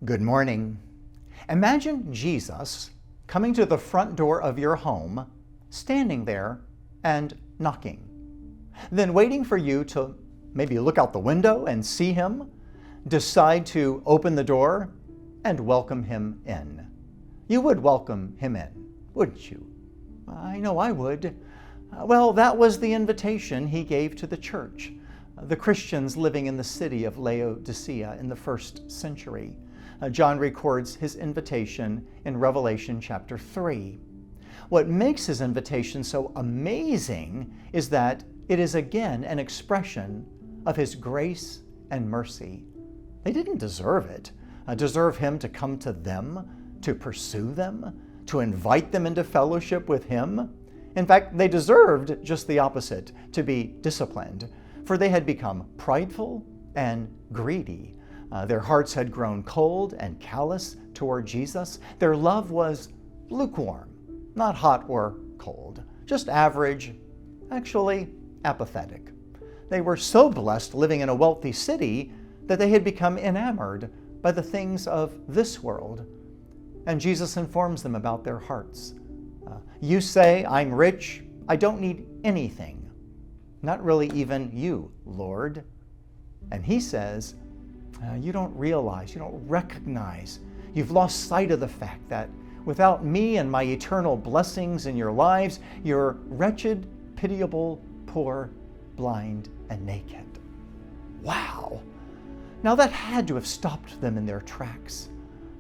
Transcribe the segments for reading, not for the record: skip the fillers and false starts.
Good morning. Imagine Jesus coming to the front door of your home, standing there and knocking, then waiting for you to maybe look out the window and see him, decide to open the door and welcome him in. You would welcome him in, wouldn't you? I know I would. Well, that was the invitation he gave to the church, the Christians living in the city of Laodicea in the first century. John records his invitation in Revelation chapter 3. What makes his invitation so amazing is that it is again an expression of his grace and mercy. They didn't deserve it, deserve him to come to them, to pursue them, to invite them into fellowship with him. In fact, they deserved just the opposite, to be disciplined, for they had become prideful and greedy. Their hearts had grown cold and callous toward Jesus. Their love was lukewarm, not hot or cold, just average, actually apathetic. They were so blessed living in a wealthy city that they had become enamored by the things of this world. And Jesus informs them about their hearts. You say, I'm rich, I don't need anything. Not really even you, Lord. And he says, you don't realize, you don't recognize, you've lost sight of the fact that without me and my eternal blessings in your lives, you're wretched, pitiable, poor, blind, and naked. Wow! Now that had to have stopped them in their tracks.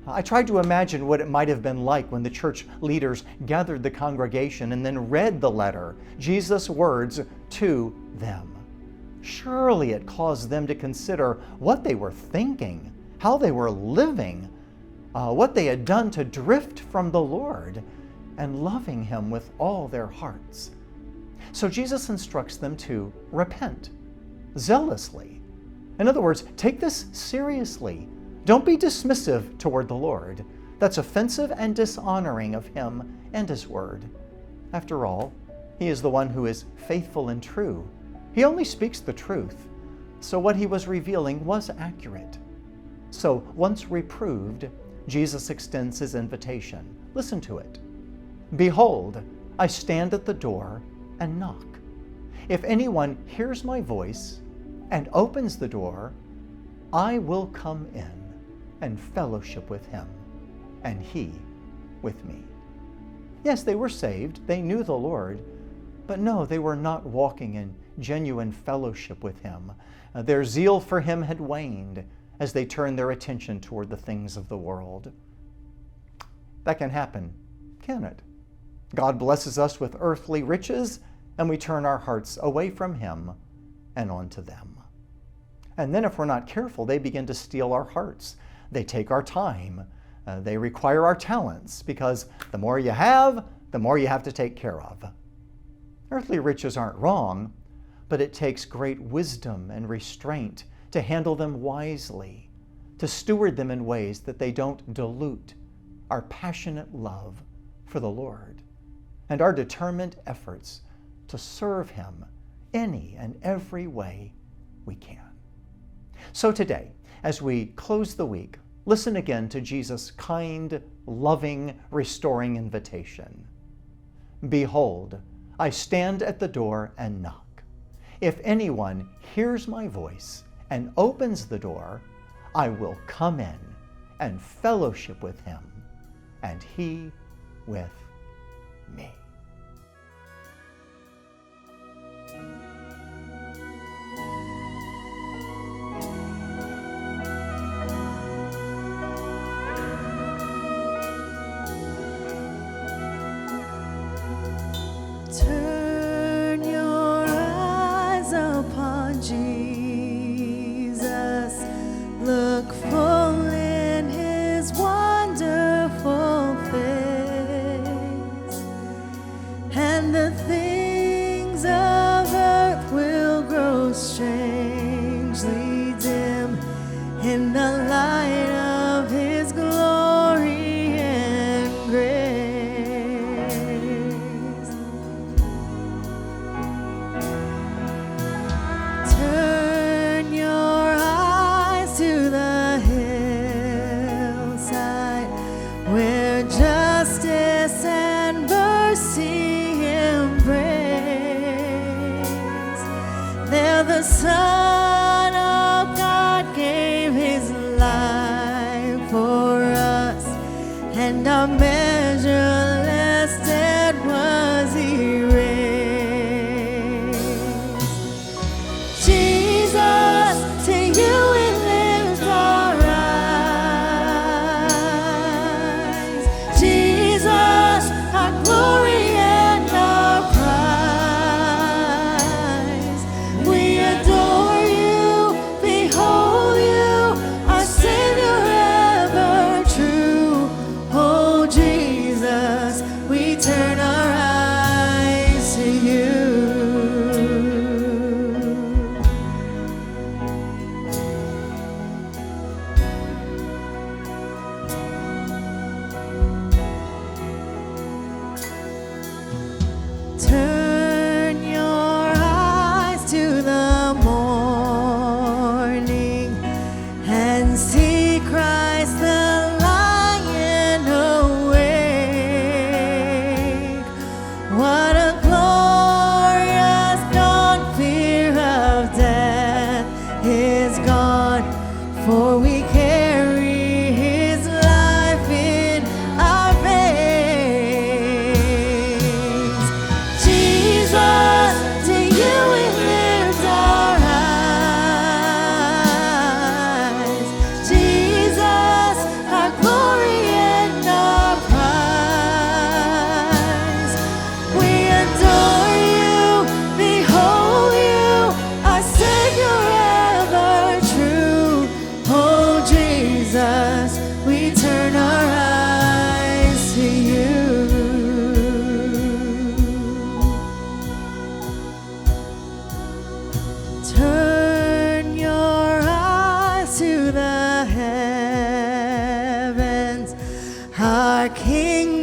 I tried to imagine what it might have been like when the church leaders gathered the congregation and then read the letter, Jesus' words to them. Surely it caused them to consider what they were thinking, how they were living, what they had done to drift from the Lord and loving him with all their hearts. So Jesus instructs them to repent zealously. In other words, take this seriously. Don't be dismissive toward the Lord. That's offensive and dishonoring of him and his word. After all, he is the one who is faithful and true. He only speaks the truth, so what he was revealing was accurate. So once reproved, Jesus extends his invitation. Listen to it. Behold, I stand at the door and knock. If anyone hears my voice and opens the door, I will come in and fellowship with him, and he with me. Yes, they were saved. They knew the Lord. But no, they were not walking in genuine fellowship with him. Their zeal for him had waned as they turned their attention toward the things of the world. That can happen, can it? God blesses us with earthly riches, and we turn our hearts away from him and onto them. And then if we're not careful, they begin to steal our hearts. They take our time. They require our talents, because the more you have, the more you have to take care of. Earthly riches aren't wrong, but it takes great wisdom and restraint to handle them wisely, to steward them in ways that they don't dilute our passionate love for the Lord and our determined efforts to serve him any and every way we can. So today, as we close the week, listen again to Jesus' kind, loving, restoring invitation. Behold, I stand at the door and knock. If anyone hears my voice and opens the door, I will come in and fellowship with him, and he with me. Turn your eyes upon Jesus. Look full in his wonderful face. your justice and mercy embrace. There the Son of God gave his life for us, and our measureless debt was erased. Jesus, to you we lift our eyes. Jesus, our glory and our prize. We adore you, behold you, our Savior ever true. Oh Jesus, we turn our eyes to you. Turn your eyes to the morning and see Christ the Lion awake. What a glorious dawn! Fear of death is gone, for we carry his life in our veins. Jesus, to you we lift our eyes. Jesus, our glory and our prize. We adore you, behold you, our Savior ever true. Oh Jesus, we turn our eyes to you. Turn your eyes to the heavens. Our King